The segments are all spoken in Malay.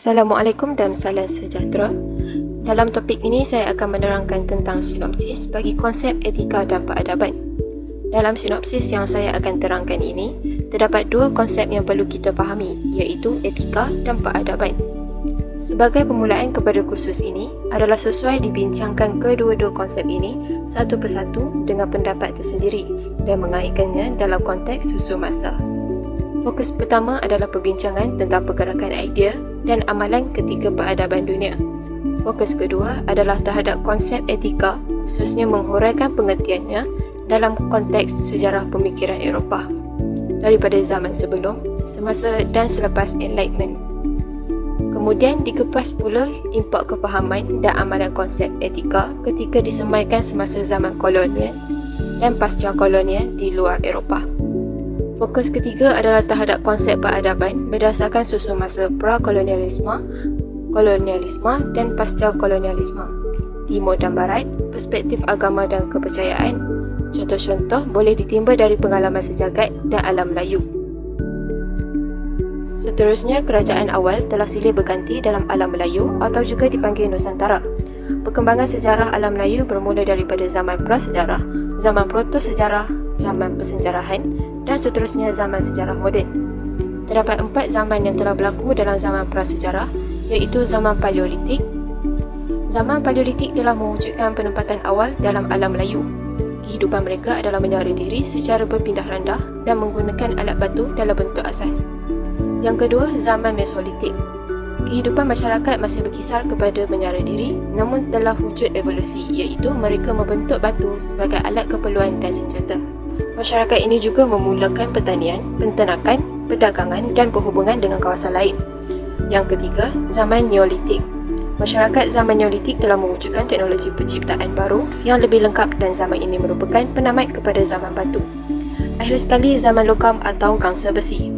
Assalamualaikum dan salam sejahtera. Dalam topik ini saya akan menerangkan tentang sinopsis bagi konsep etika dan peradaban. Dalam sinopsis yang saya akan terangkan ini, terdapat dua konsep yang perlu kita fahami, iaitu etika dan peradaban. Sebagai permulaan kepada kursus ini adalah sesuai dibincangkan kedua-dua konsep ini satu persatu dengan pendapat tersendiri dan mengaitkannya dalam konteks susun masa. Fokus pertama adalah perbincangan tentang pergerakan idea dan amalan ketika peradaban dunia. Fokus kedua adalah terhadap konsep etika, khususnya menghuraikan pengertiannya dalam konteks sejarah pemikiran Eropah daripada zaman sebelum, semasa dan selepas Enlightenment. Kemudian dikepas pula impak kefahaman dan amalan konsep etika ketika disemaikan semasa zaman kolonial dan pasca kolonial di luar Eropah. Fokus ketiga adalah terhadap konsep peradaban berdasarkan susun masa pra-kolonialisme, kolonialisme dan pasca-kolonialisme, Timur dan Barat, perspektif agama dan kepercayaan. Contoh-contoh boleh ditimba dari pengalaman sejagat dan alam Melayu. Seterusnya, kerajaan awal telah silih berganti dalam alam Melayu atau juga dipanggil Nusantara. Perkembangan sejarah alam Melayu bermula daripada zaman prasejarah, zaman proto-sejarah, zaman persenjarahan dan seterusnya zaman sejarah moden. Terdapat 4 zaman yang telah berlaku dalam zaman prasejarah, iaitu zaman Paleolitik. Zaman Paleolitik telah mewujudkan penempatan awal dalam alam Melayu. Kehidupan mereka adalah menyara diri secara berpindah randah dan menggunakan alat batu dalam bentuk asas. Yang kedua, zaman Mesolitik. Kehidupan masyarakat masih berkisar kepada menyara diri, namun telah wujud evolusi, iaitu mereka membentuk batu sebagai alat keperluan dan senjata. Masyarakat ini juga memulakan pertanian, penternakan, perdagangan dan perhubungan dengan kawasan lain. Yang ketiga, zaman Neolitik. Masyarakat zaman Neolitik telah mewujudkan teknologi penciptaan baru yang lebih lengkap dan zaman ini merupakan penamat kepada zaman batu. Akhir sekali, zaman Logam atau gangsa besi.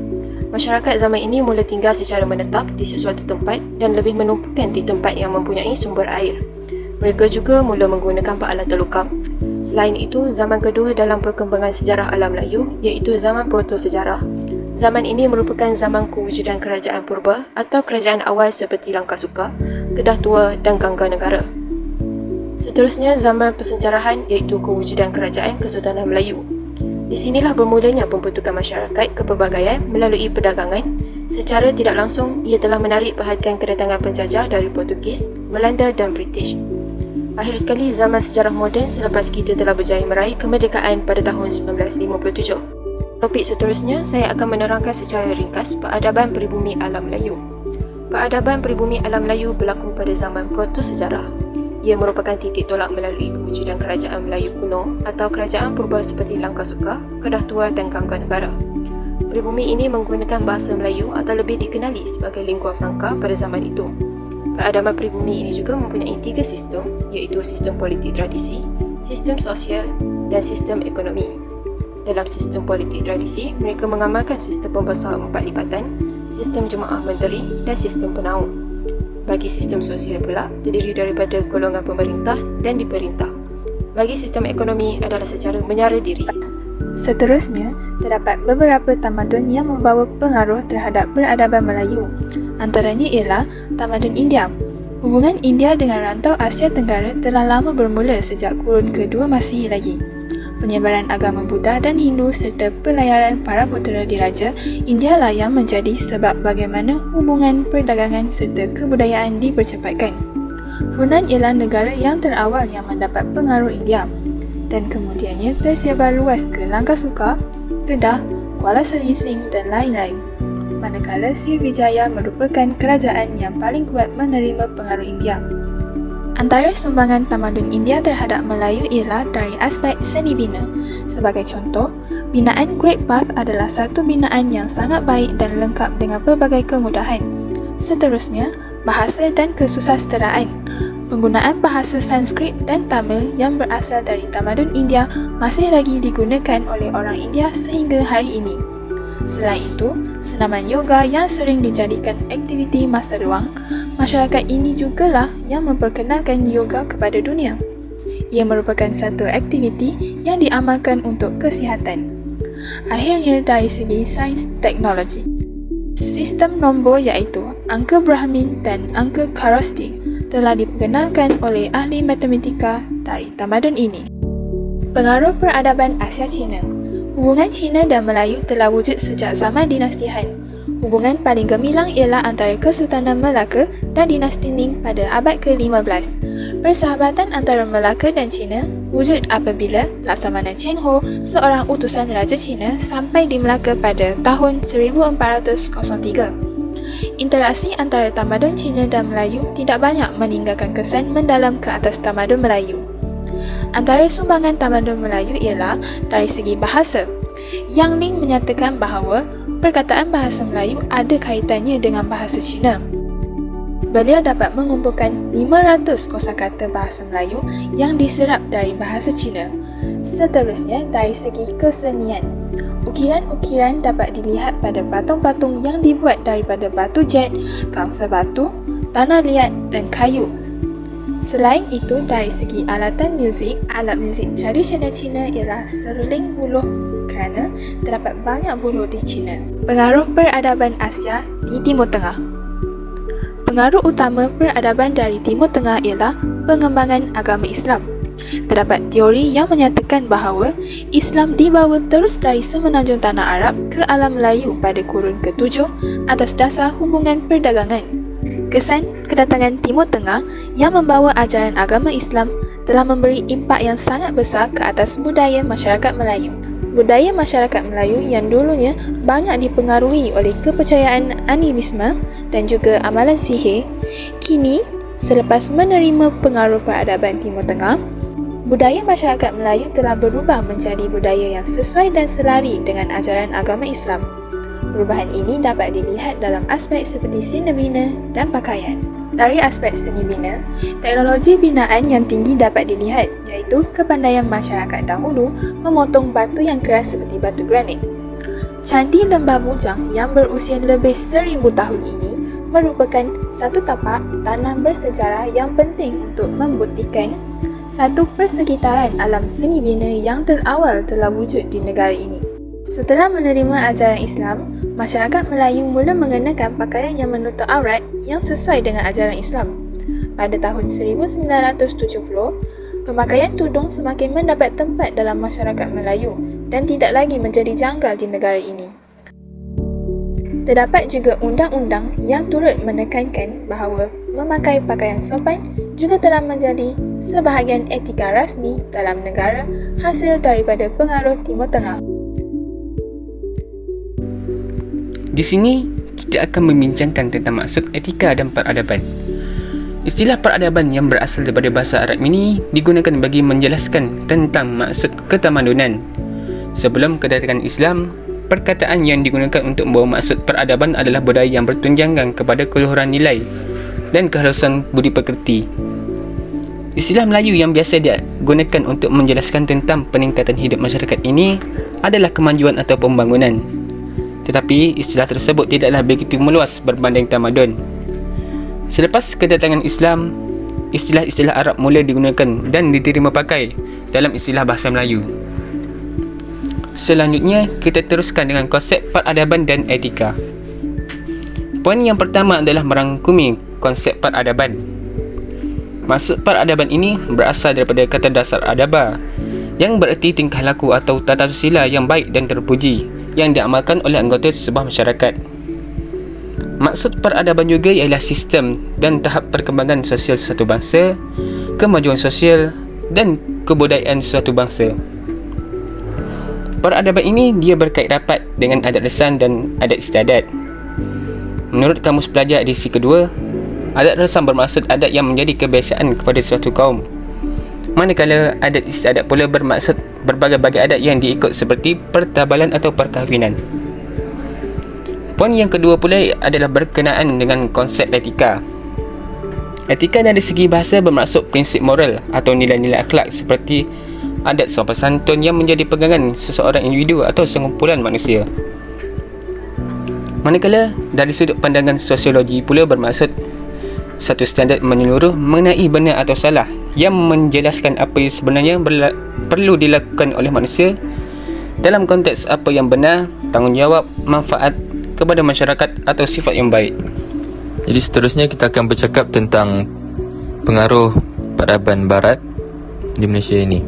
Masyarakat zaman ini mula tinggal secara menetap di sesuatu tempat dan lebih menumpukan di tempat yang mempunyai sumber air. Mereka juga mula menggunakan peralatan logam. Selain itu, zaman kedua dalam perkembangan sejarah alam Melayu iaitu zaman proto-sejarah. Zaman ini merupakan zaman kewujudan kerajaan purba atau kerajaan awal seperti Langkasuka, Kedah Tua dan Gangga Negara. Seterusnya, zaman persenjarahan iaitu kewujudan kerajaan Kesultanan Melayu. Di sinilah bermulanya pembentukan masyarakat kepelbagaian melalui perdagangan. Secara tidak langsung, ia telah menarik perhatian kedatangan penjajah dari Portugis, Belanda dan British. Akhir sekali, zaman sejarah moden selepas kita telah berjaya meraih kemerdekaan pada tahun 1957. Topik seterusnya, saya akan menerangkan secara ringkas peradaban peribumi alam Melayu. Peradaban peribumi alam Melayu berlaku pada zaman proto-sejarah. Ia merupakan titik tolak melalui kewujudan kerajaan Melayu kuno atau kerajaan purba seperti Langkasuka, Kedah Tua dan Gangga Negara. Peribumi ini menggunakan bahasa Melayu atau lebih dikenali sebagai lingua franca pada zaman itu. Peradaban peribumi ini juga mempunyai 3 sistem, iaitu sistem politik tradisi, sistem sosial dan sistem ekonomi. Dalam sistem politik tradisi, mereka mengamalkan sistem pembesar 4 lipatan, sistem jemaah menteri dan sistem penaung. Bagi sistem sosial pula, terdiri daripada golongan pemerintah dan diperintah. Bagi sistem ekonomi adalah secara menyara diri. Seterusnya, terdapat beberapa tamadun yang membawa pengaruh terhadap peradaban Melayu. Antaranya ialah tamadun India. Hubungan India dengan rantau Asia Tenggara telah lama bermula sejak kurun kedua Masihi lagi. Penyebaran agama Buddha dan Hindu serta pelayaran para putera diraja India lah yang menjadi sebab bagaimana hubungan perdagangan serta kebudayaan dipercepatkan. Funan ialah negara yang terawal yang mendapat pengaruh India dan kemudiannya tersebar luas ke Langkasuka, Kedah, Kuala Selising dan lain-lain. Manakala Sriwijaya merupakan kerajaan yang paling kuat menerima pengaruh India. Antara sumbangan tamadun India terhadap Melayu ialah dari aspek seni bina. Sebagai contoh, binaan Great Bath adalah satu binaan yang sangat baik dan lengkap dengan pelbagai kemudahan. Seterusnya, bahasa dan kesusasteraan. Penggunaan bahasa Sanskrit dan Tamil yang berasal dari tamadun India masih lagi digunakan oleh orang India sehingga hari ini. Selain itu, senaman yoga yang sering dijadikan aktiviti masa luang, masyarakat ini jugalah yang memperkenalkan yoga kepada dunia. Ia merupakan satu aktiviti yang diamalkan untuk kesihatan. Akhirnya, dari segi sains teknologi. Sistem nombor iaitu angka Brahmin dan angka Kharosthi telah diperkenalkan oleh ahli matematika dari tamadun ini. Pengaruh peradaban Asia Cina. Hubungan Cina dan Melayu telah wujud sejak zaman dinasti Han. Hubungan paling gemilang ialah antara Kesultanan Melaka dan dinasti Ming pada abad ke-15. Persahabatan antara Melaka dan Cina wujud apabila Laksamana Cheng Ho, seorang utusan Raja Cina, sampai di Melaka pada tahun 1403. Interaksi antara tamadun Cina dan Melayu tidak banyak meninggalkan kesan mendalam ke atas tamadun Melayu. Antara sumbangan tamadun Melayu ialah dari segi bahasa. Yang Ling menyatakan bahawa perkataan bahasa Melayu ada kaitannya dengan bahasa Cina. Beliau dapat mengumpulkan 500 kosakata bahasa Melayu yang diserap dari bahasa Cina. Seterusnya, dari segi kesenian. Ukiran-ukiran dapat dilihat pada patung-patung yang dibuat daripada batu jet, gangsa batu, tanah liat dan kayu. Selain itu, dari segi alatan muzik, alat muzik tradisional Cina ialah seruling buluh kerana terdapat banyak buluh di China. Pengaruh peradaban Asia di Timur Tengah. Pengaruh utama peradaban dari Timur Tengah ialah pengembangan agama Islam. Terdapat teori yang menyatakan bahawa Islam dibawa terus dari semenanjung tanah Arab ke alam Melayu pada kurun ke-7 atas dasar hubungan perdagangan. Kesan kedatangan Timur Tengah yang membawa ajaran agama Islam telah memberi impak yang sangat besar ke atas budaya masyarakat Melayu. Budaya masyarakat Melayu yang dulunya banyak dipengaruhi oleh kepercayaan animisme dan juga amalan sihir, kini selepas menerima pengaruh peradaban Timur Tengah, budaya masyarakat Melayu telah berubah menjadi budaya yang sesuai dan selari dengan ajaran agama Islam. Perubahan ini dapat dilihat dalam aspek seperti seni bina dan pakaian. Dari aspek seni bina, teknologi binaan yang tinggi dapat dilihat, iaitu kepandaian masyarakat dahulu memotong batu yang keras seperti batu granit. Candi Lembah Bujang yang berusia lebih 1000 tahun ini merupakan satu tapak tanah bersejarah yang penting untuk membuktikan satu persekitaran alam seni bina yang terawal telah wujud di negara ini. Setelah menerima ajaran Islam, masyarakat Melayu mula mengenakan pakaian yang menutup aurat yang sesuai dengan ajaran Islam. Pada tahun 1970, pemakaian tudung semakin mendapat tempat dalam masyarakat Melayu dan tidak lagi menjadi janggal di negara ini. Terdapat juga undang-undang yang turut menekankan bahawa memakai pakaian sopan juga telah menjadi sebahagian etika rasmi dalam negara hasil daripada pengaruh Timur Tengah. Di sini, kita akan membincangkan tentang maksud etika dan peradaban. Istilah peradaban yang berasal daripada bahasa Arab ini digunakan bagi menjelaskan tentang maksud ketamadunan. Sebelum kedatangan Islam, perkataan yang digunakan untuk membawa maksud peradaban adalah budaya yang bertunjangan kepada keluhuran nilai dan kehalusan budi pekerti. Istilah Melayu yang biasa digunakan untuk menjelaskan tentang peningkatan hidup masyarakat ini adalah kemajuan atau pembangunan. Tetapi istilah tersebut tidaklah begitu meluas berbanding tamadun. Selepas kedatangan Islam, istilah-istilah Arab mula digunakan dan diterima pakai dalam istilah bahasa Melayu. Selanjutnya, kita teruskan dengan konsep peradaban dan etika. Poin yang pertama adalah merangkumi konsep peradaban. Maksud peradaban ini berasal daripada kata dasar adaba, yang bererti tingkah laku atau tata susila yang baik dan terpuji yang diamalkan oleh anggota sebuah masyarakat. Maksud peradaban juga ialah sistem dan tahap perkembangan sosial suatu bangsa, kemajuan sosial dan kebudayaan suatu bangsa. Peradaban ini dia berkait rapat dengan adat resan dan adat istiadat. Menurut Kamus Pelajar edisi kedua, adat resan bermaksud adat yang menjadi kebiasaan kepada suatu kaum. Manakala adat istiadat pula bermaksud berbagai-bagai adat yang diikut seperti pertabalan atau perkahwinan. Poin yang kedua pula adalah berkenaan dengan konsep etika. Etika dari segi bahasa bermaksud prinsip moral atau nilai-nilai akhlak seperti adat sopan santun yang menjadi pegangan seseorang individu atau sekumpulan manusia. Manakala dari sudut pandangan sosiologi pula bermaksud satu standard menyeluruh mengenai benar atau salah yang menjelaskan apa yang sebenarnya perlu dilakukan oleh manusia dalam konteks apa yang benar, tanggungjawab, manfaat kepada masyarakat atau sifat yang baik. Jadi seterusnya kita akan bercakap tentang pengaruh peradaban Barat di Malaysia ini.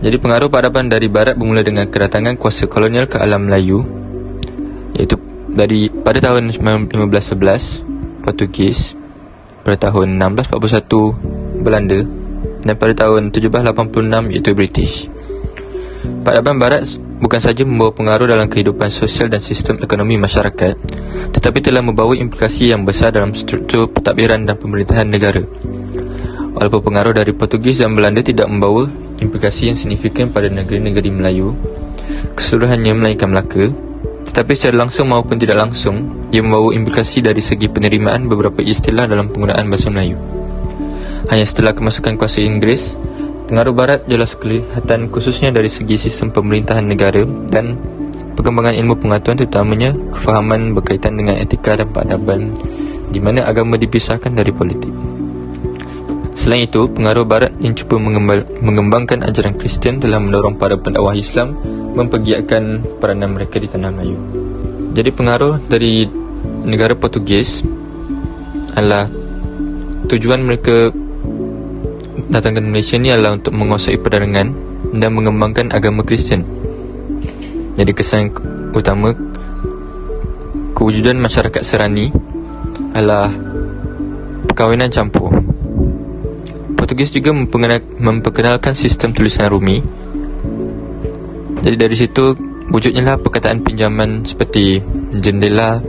Jadi pengaruh peradaban dari Barat bermula dengan kedatangan kuasa kolonial ke alam Melayu, iaitu pada tahun 1511 Portugis, pada tahun 1641 Belanda, dan pada tahun 1786 iaitu British. Peradaban Barat bukan sahaja membawa pengaruh dalam kehidupan sosial dan sistem ekonomi masyarakat, tetapi telah membawa implikasi yang besar dalam struktur pentadbiran dan pemerintahan negara. Walaupun pengaruh dari Portugis dan Belanda tidak membawa implikasi yang signifikan pada negeri-negeri Melayu keseluruhannya melainkan Melaka, tetapi secara langsung maupun tidak langsung, ia membawa implikasi dari segi penerimaan beberapa istilah dalam penggunaan bahasa Melayu. Hanya setelah kemasukan kuasa Inggeris, pengaruh Barat jelas kelihatan, khususnya dari segi sistem pemerintahan negara dan perkembangan ilmu pengetahuan, terutamanya kefahaman berkaitan dengan etika dan peradaban, di mana agama dipisahkan dari politik. Selain itu, pengaruh Barat yang cuba mengembangkan ajaran Kristian telah mendorong para pendakwah Islam mempergiatkan peranan mereka di tanah Melayu. Jadi pengaruh dari negara Portugis adalah tujuan mereka datang ke Malaysia ni adalah untuk menguasai perdagangan dan mengembangkan agama Kristian. Jadi kesan utama kewujudan masyarakat Serani adalah perkahwinan campur. Portugis juga memperkenalkan sistem tulisan Rumi. Jadi dari situ wujudnya lah perkataan pinjaman seperti jendela,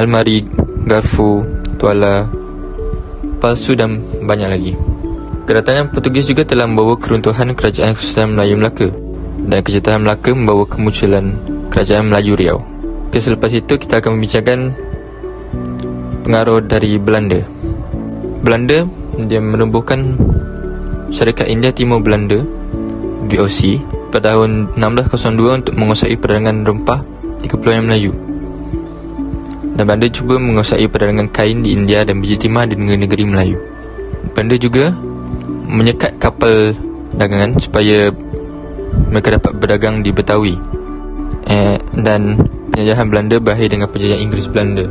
almari, garfu, tuala, palsu dan banyak lagi. Kedatangan Portugis juga telah membawa keruntuhan kerajaan Kesultanan Melayu Melaka, dan Kesultanan Melaka membawa kemunculan Kerajaan Melayu Riau. Selepas itu kita akan membincangkan pengaruh dari Belanda. Belanda dia menubuhkan Syarikat India Timur Belanda VOC pada tahun 1602 untuk menguasai perdagangan rempah di Kepulauan Melayu. Dan Belanda cuba menguasai perdagangan kain di India dan biji timah di negeri-negeri Melayu. Belanda juga menyekat kapal dagangan supaya mereka dapat berdagang di Betawi. Dan penjajahan Belanda berakhir dengan penjajahan Inggeris Belanda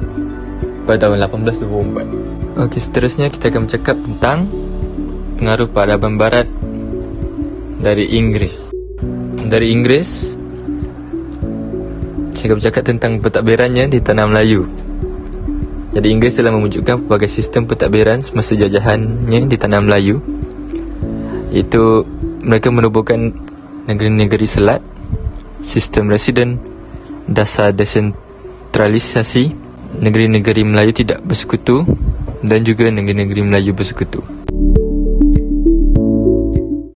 pada tahun 1824. Okey, seterusnya kita akan bercakap tentang pengaruh peradaban Barat dari Inggeris. Dari Inggeris, saya akan bercakap tentang pentadbirannya di tanah Melayu. Jadi Inggeris telah mewujudkan pelbagai sistem pentadbiran semasa jajahannya di tanah Melayu, iaitu mereka menubuhkan negeri-negeri selat, sistem residen, dasar desentralisasi, negeri-negeri Melayu tidak bersekutu dan juga negeri-negeri Melayu bersekutu.